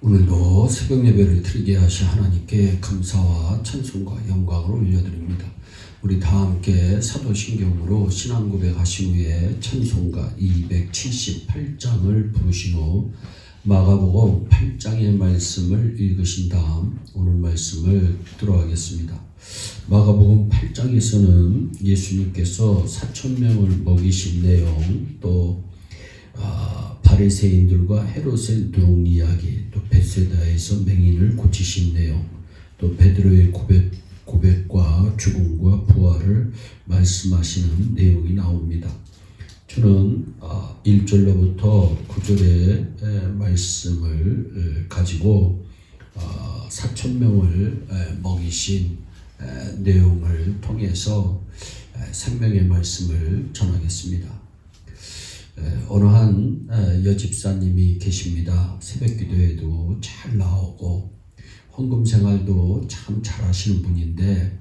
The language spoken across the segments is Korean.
오늘도 새벽 예배를 드리게 하신 하나님께 감사와 찬송과 영광을 올려드립니다. 우리 다 함께 사도신경으로 신앙 고백하신 후에 찬송가 278장을 부르신 후 마가복음 8장의 말씀을 읽으신 다음 오늘 말씀을 듣도록 하겠습니다. 마가복음 8장에서는 예수님께서 4,000명을 먹이신 내용, 또 바리새인들과 헤롯의 누룩 이야기, 또 벳세다에서 맹인을 고치신 내용, 또 베드로의 고백과 죽음과 부활을 말씀하시는 내용이 나옵니다. 저는 1절로부터 9절의 말씀을 가지고 4,000명을 먹이신 내용을 통해서 생명의 말씀을 전하겠습니다. 어느 한 여집사님이 계십니다. 새벽 기도에도 잘 나오고 헌금 생활도 참 잘하시는 분인데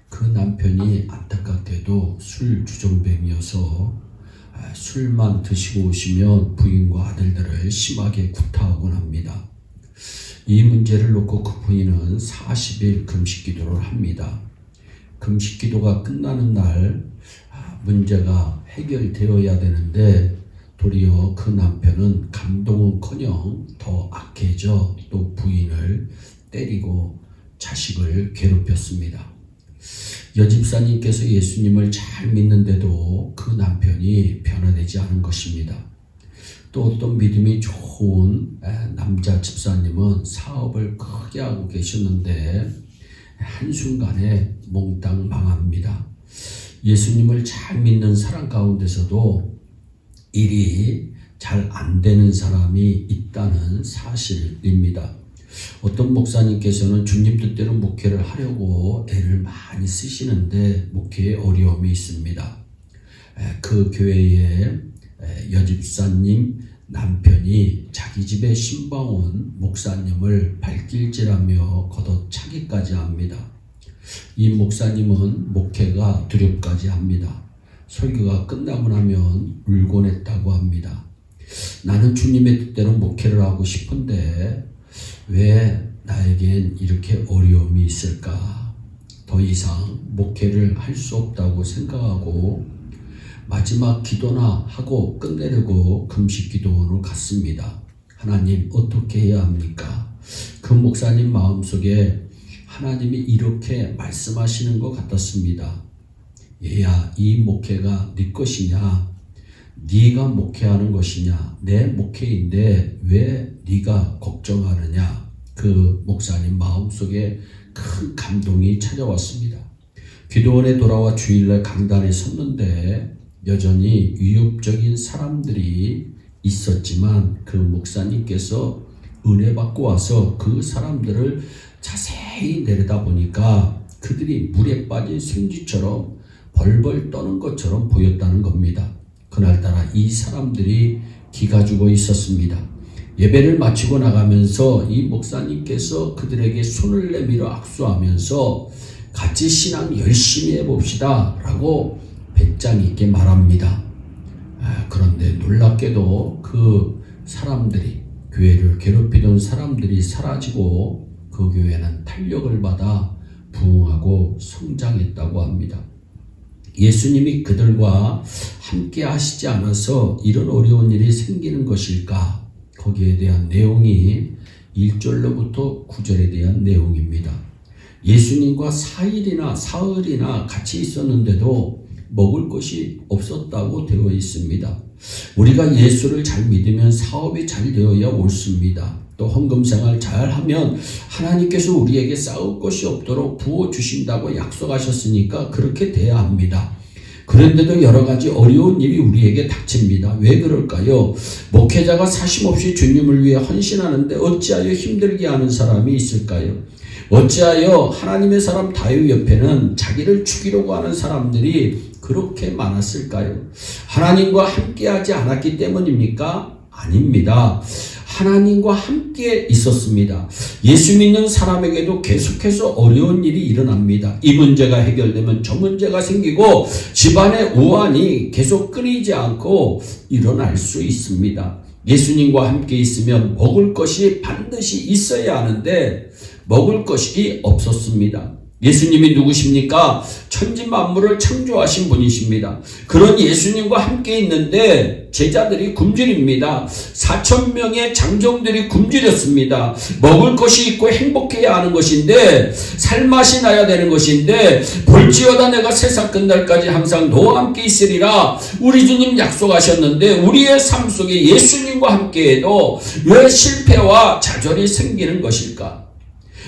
그 남편이 안타깝게도 술 주정뱅이어서 술만 드시고 오시면 부인과 아들들을 심하게 구타하곤 합니다. 이 문제를 놓고 그 부인은 40일 금식 기도를 합니다. 금식 기도가 끝나는 날 문제가 해결되어야 되는데 도리어 그 남편은 감동은커녕 더 악해져 또 부인을 때리고 자식을 괴롭혔습니다. 여집사님께서 예수님을 잘 믿는데도 그 남편이 변화되지 않은 것입니다. 또 어떤 믿음이 좋은 남자 집사님은 사업을 크게 하고 계셨는데 한순간에 몽땅 망합니다. 예수님을 잘 믿는 사람 가운데서도 일이 잘 안 되는 사람이 있다는 사실입니다. 어떤 목사님께서는 주님 뜻대로 목회를 하려고 애를 많이 쓰시는데 목회에 어려움이 있습니다. 그 교회의 여집사님 남편이 자기 집에 신방온 목사님을 발길질하며 걷어차기까지 합니다. 이 목사님은 목회가 두렵까지 합니다. 설교가 끝나고 나면 울곤 했다고 합니다. 나는 주님의 뜻대로 목회를 하고 싶은데 왜 나에겐 이렇게 어려움이 있을까? 더 이상 목회를 할 수 없다고 생각하고 마지막 기도나 하고 끝내려고 금식 기도원을 갔습니다. 하나님 어떻게 해야 합니까? 그 목사님 마음속에 하나님이 이렇게 말씀하시는 것 같았습니다. 얘야, 이 목회가 네 것이냐? 네가 목회하는 것이냐? 내 목회인데 왜 네가 걱정하느냐? 그 목사님 마음속에 큰 감동이 찾아왔습니다. 기도원에 돌아와 주일날 강단에 섰는데 여전히 위협적인 사람들이 있었지만 그 목사님께서 은혜 받고 와서 그 사람들을 자세히 내려다보니까 그들이 물에 빠진 생쥐처럼 벌벌 떠는 것처럼 보였다는 겁니다. 그날따라 이 사람들이 기가 죽어 있었습니다. 예배를 마치고 나가면서 이 목사님께서 그들에게 손을 내밀어 악수하면서 같이 신앙 열심히 해봅시다 라고 배짱 있게 말합니다. 그런데 놀랍게도 그 사람들이, 교회를 괴롭히던 사람들이 사라지고 그 교회는 탄력을 받아 부흥하고 성장했다고 합니다. 예수님이 그들과 함께 하시지 않아서 이런 어려운 일이 생기는 것일까? 거기에 대한 내용이 1절로부터 9절에 대한 내용입니다. 예수님과 사흘이나 같이 있었는데도 먹을 것이 없었다고 되어 있습니다. 우리가 예수를 잘 믿으면 사업이 잘 되어야 옳습니다. 또 헌금 생활 잘하면 하나님께서 우리에게 쌓을 것이 없도록 부어주신다고 약속하셨으니까 그렇게 돼야 합니다. 그런데도 여러 가지 어려운 일이 우리에게 닥칩니다. 왜 그럴까요? 목회자가 사심없이 주님을 위해 헌신하는데 어찌하여 힘들게 하는 사람이 있을까요? 어찌하여 하나님의 사람 다윗 옆에는 자기를 죽이려고 하는 사람들이 그렇게 많았을까요? 하나님과 함께하지 않았기 때문입니까? 아닙니다. 하나님과 함께 있었습니다. 예수 믿는 사람에게도 계속해서 어려운 일이 일어납니다. 이 문제가 해결되면 저 문제가 생기고 집안의 우환이 계속 끊이지 않고 일어날 수 있습니다. 예수님과 함께 있으면 먹을 것이 반드시 있어야 하는데 먹을 것이 없었습니다. 예수님이 누구십니까? 천지 만물을 창조하신 분이십니다. 그런 예수님과 함께 있는데 제자들이 굶주립니다. 4,000명의 장정들이 굶주렸습니다. 먹을 것이 있고 행복해야 하는 것인데, 살맛이 나야 되는 것인데, 볼지어다 내가 세상 끝날까지 항상 너와 함께 있으리라 우리 주님 약속하셨는데, 우리의 삶 속에 예수님과 함께해도 왜 실패와 좌절이 생기는 것일까?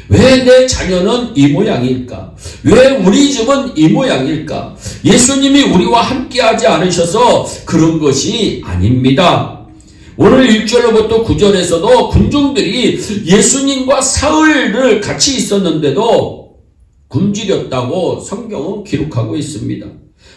왜 내 자녀는 이 모양일까? 왜 우리 집은 이 모양일까? 예수님이 우리와 함께하지 않으셔서 그런 것이 아닙니다. 오늘 1절로부터 9절에서도 군중들이 예수님과 사흘을 같이 있었는데도 굶주렸다고 성경은 기록하고 있습니다.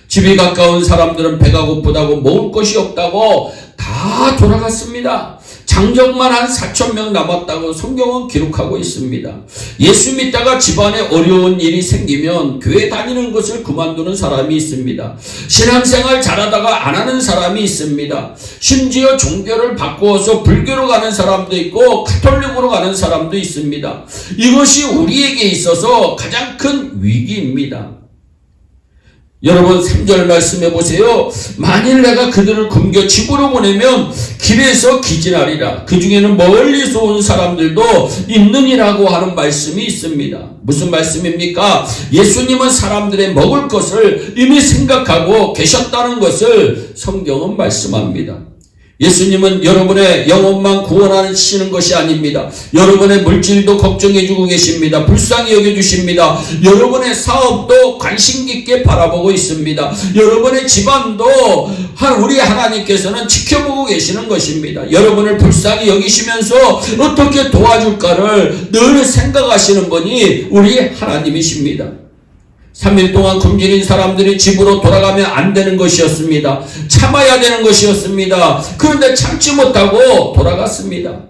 집이 가까운 사람들은 배가 고프다고 먹을 것이 없다고 다 돌아갔습니다. 장정만 한 4,000명 남았다고 성경은 기록하고 있습니다. 예수 믿다가 집안에 어려운 일이 생기면 교회 다니는 것을 그만두는 사람이 있습니다. 신앙생활 잘하다가 안 하는 사람이 있습니다. 심지어 종교를 바꾸어서 불교로 가는 사람도 있고 가톨릭으로 가는 사람도 있습니다. 이것이 우리에게 있어서 가장 큰 위기입니다. 여러분 3절 말씀해 보세요. 만일 내가 그들을 굶겨 집으로 보내면 길에서 기진하리라. 그 중에는 멀리서 온 사람들도 있느니라고 하는 말씀이 있습니다. 무슨 말씀입니까? 예수님은 사람들의 먹을 것을 이미 생각하고 계셨다는 것을 성경은 말씀합니다. 예수님은 여러분의 영혼만 구원하시는 것이 아닙니다. 여러분의 물질도 걱정해주고 계십니다. 불쌍히 여겨주십니다. 여러분의 사업도 관심 깊게 바라보고 있습니다. 여러분의 집안도 우리 하나님께서는 지켜보고 계시는 것입니다. 여러분을 불쌍히 여기시면서 어떻게 도와줄까를 늘 생각하시는 분이 우리 하나님이십니다. 3일 동안 굶주린 사람들이 집으로 돌아가면 안 되는 것이었습니다. 참아야 되는 것이었습니다. 그런데 참지 못하고 돌아갔습니다.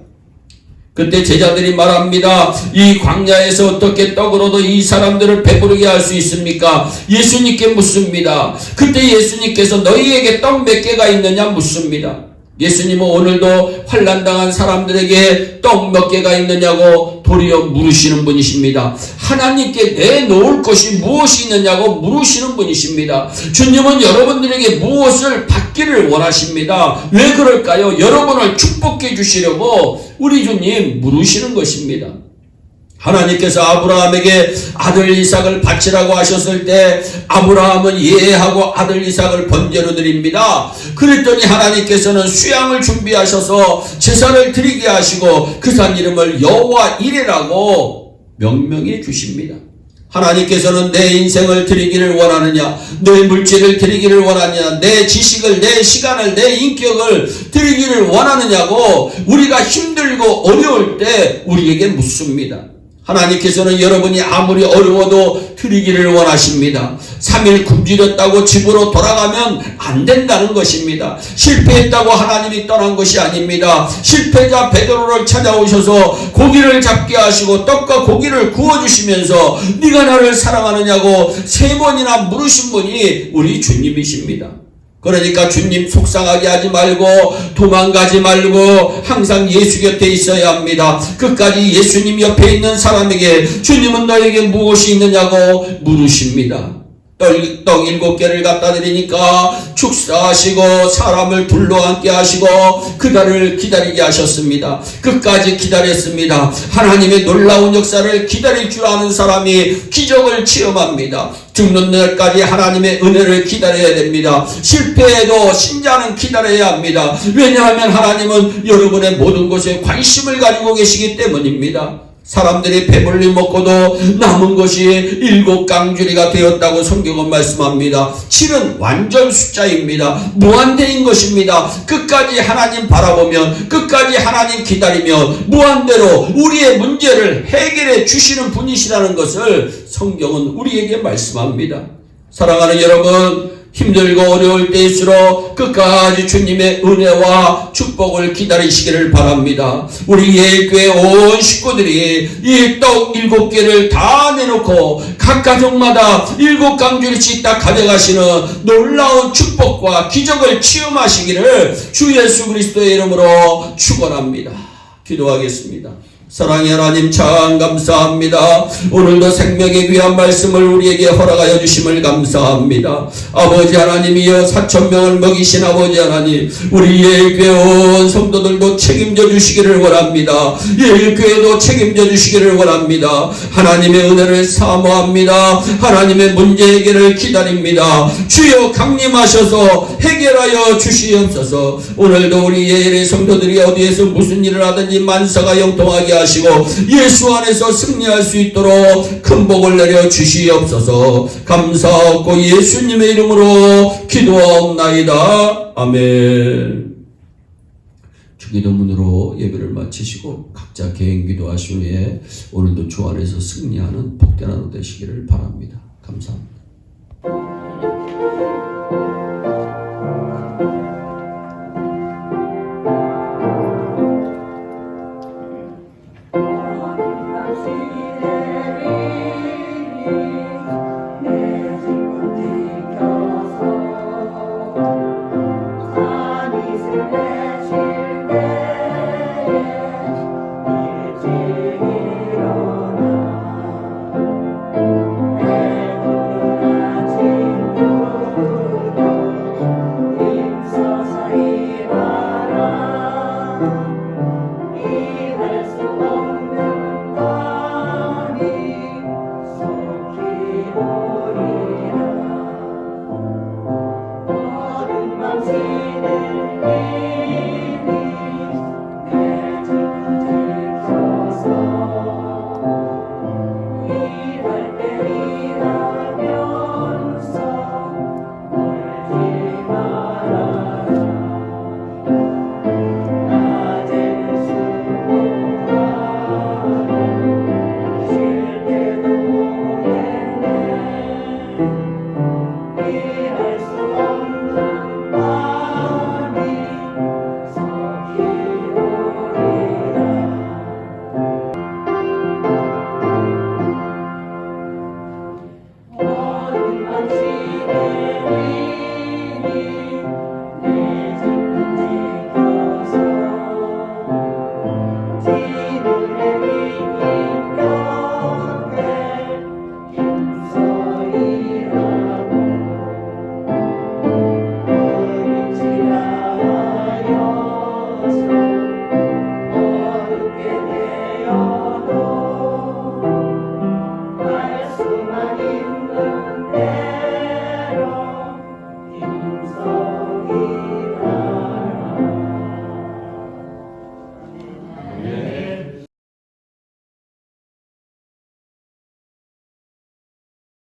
그때 제자들이 말합니다. 이 광야에서 어떻게 떡으로도 이 사람들을 배부르게 할 수 있습니까? 예수님께 묻습니다. 그때 예수님께서 너희에게 떡 몇 개가 있느냐 묻습니다. 예수님은 오늘도 환난당한 사람들에게 떡 몇 개가 있느냐고 도리어 물으시는 분이십니다. 하나님께 내놓을 것이 무엇이 있느냐고 물으시는 분이십니다. 주님은 여러분들에게 무엇을 받기를 원하십니다. 왜 그럴까요? 여러분을 축복해 주시려고 우리 주님 물으시는 것입니다. 하나님께서 아브라함에게 아들 이삭을 바치라고 하셨을 때 아브라함은 예하고 아들 이삭을 번제로 드립니다. 그랬더니 하나님께서는 수양을 준비하셔서 제사를 드리게 하시고 그 산 이름을 여호와 이레라고 명명해 주십니다. 하나님께서는 내 인생을 드리기를 원하느냐, 내 물질을 드리기를 원하느냐, 내 지식을, 내 시간을, 내 인격을 드리기를 원하느냐고 우리가 힘들고 어려울 때 우리에게 묻습니다. 하나님께서는 여러분이 아무리 어려워도 드리기를 원하십니다. 3일 굶주렸다고 집으로 돌아가면 안 된다는 것입니다. 실패했다고 하나님이 떠난 것이 아닙니다. 실패자 베드로를 찾아오셔서 고기를 잡게 하시고 떡과 고기를 구워주시면서 네가 나를 사랑하느냐고 3번이나 물으신 분이 우리 주님이십니다. 그러니까 주님 속상하게 하지 말고 도망가지 말고 항상 예수 곁에 있어야 합니다. 끝까지 예수님 옆에 있는 사람에게 주님은 너에게 무엇이 있느냐고 물으십니다. 떡 7개를 갖다 드리니까 축사하시고 사람을 둘러앉게 하시고 그날을 기다리게 하셨습니다. 끝까지 기다렸습니다. 하나님의 놀라운 역사를 기다릴 줄 아는 사람이 기적을 체험합니다. 죽는 날까지 하나님의 은혜를 기다려야 됩니다. 실패해도 신자는 기다려야 합니다. 왜냐하면 하나님은 여러분의 모든 것에 관심을 가지고 계시기 때문입니다. 사람들이 배불리 먹고도 남은 것이 7강주리가 되었다고 성경은 말씀합니다. 7은 완전 숫자입니다. 무한대인 것입니다. 끝까지 하나님 바라보면, 끝까지 하나님 기다리면 무한대로 우리의 문제를 해결해 주시는 분이시라는 것을 성경은 우리에게 말씀합니다. 사랑하는 여러분, 힘들고 어려울 때일수록 끝까지 주님의 은혜와 축복을 기다리시기를 바랍니다. 우리 예일교회 온 식구들이 이 떡 7개를 다 내놓고 각 가정마다 7강줄씩 딱 가져가시는 놀라운 축복과 기적을 체험하시기를 주 예수 그리스도의 이름으로 축원합니다. 기도하겠습니다. 사랑의 하나님 참 감사합니다. 오늘도 생명의 귀한 말씀을 우리에게 허락하여 주심을 감사합니다. 아버지 하나님이여 4,000명을 먹이신 아버지 하나님, 우리 예일교회 온 성도들도 책임져 주시기를 원합니다. 예일교회도 책임져 주시기를 원합니다. 하나님의 은혜를 사모합니다. 하나님의 문제 해결을 기다립니다. 주여 강림하셔서 해결하여 주시옵소서. 오늘도 우리 예일의 성도들이 어디에서 무슨 일을 하든지 만사가 영통하게 하시고 예수 안에서 승리할 수 있도록 큰 복을 내려 주시옵소서. 감사하고 예수님의 이름으로 기도하옵나이다. 아멘. 주기도문으로 예배를 마치시고 각자 개인 기도하신 후에 오늘도 주 안에서 승리하는 복된 하루 되시기를 바랍니다. 감사합니다.